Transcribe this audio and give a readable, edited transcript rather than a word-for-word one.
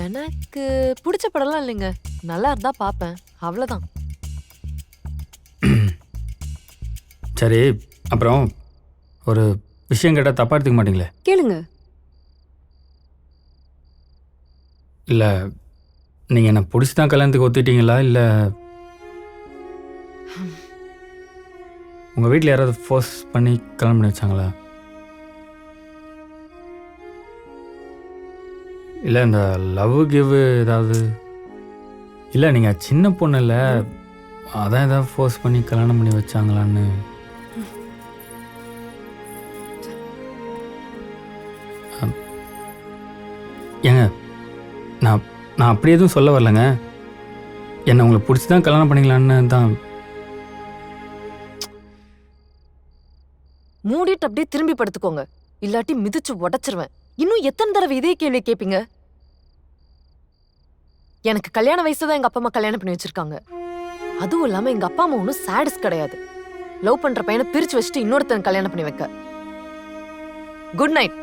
எனக்கு பிடிச்ச படம்லாம் இல்லைங்க. நல்லா இருந்தா பாப்பேன். அவ்வளவுதான். சரி, அப்புறம் ஒரு விஷயம் கேட்டால் தப்பாக எடுத்துக்க மாட்டீங்களே? கேளுங்க. இல்லை, நீங்கள் என்ன பிடிச்சி தான் கல்யாணத்துக்கு ஒத்துக்கிட்டீங்களா, இல்லை உங்கள் வீட்டில் யாராவது ஃபோர்ஸ் பண்ணி கல்யாணம் பண்ணி வச்சாங்களா? இல்லை இந்த லவ் கிவ் ஏதாவது? இல்லை நீங்கள் சின்ன பொண்ணு இல்லை, அதான் ஏதாவது ஃபோர்ஸ் பண்ணி கல்யாணம் பண்ணி வச்சாங்களான்னு. ஏங்க, நான் நான் அப்படி எதுவும் சொல்ல வரலங்க. என்னை உங்களுக்கு பிடிச்சி தான் கல்யாணம் பண்ணிக்கலான்னு தான். மூடிட்டு அப்படியே திரும்பி படுத்துக்கோங்க. இல்லாட்டி மிதிச்சு உடைச்சிருவேன். இன்னும் எத்தனை தடவை இதே கேள்வி கேட்பீங்க? எனக்கு கல்யாண வயசுதான் எங்க அப்பா அம்மா கல்யாணம் பண்ணி வச்சிருக்காங்க. அதுவும் இல்லாம எங்க அப்பா அம்மா ஒன்றும் சாடிஸ் கிடையாது. லவ் பண்ற பையனை பிரிச்சு வச்சுட்டு இன்னொருத்தன் கல்யாணம் பண்ணி வைக்க. Good night.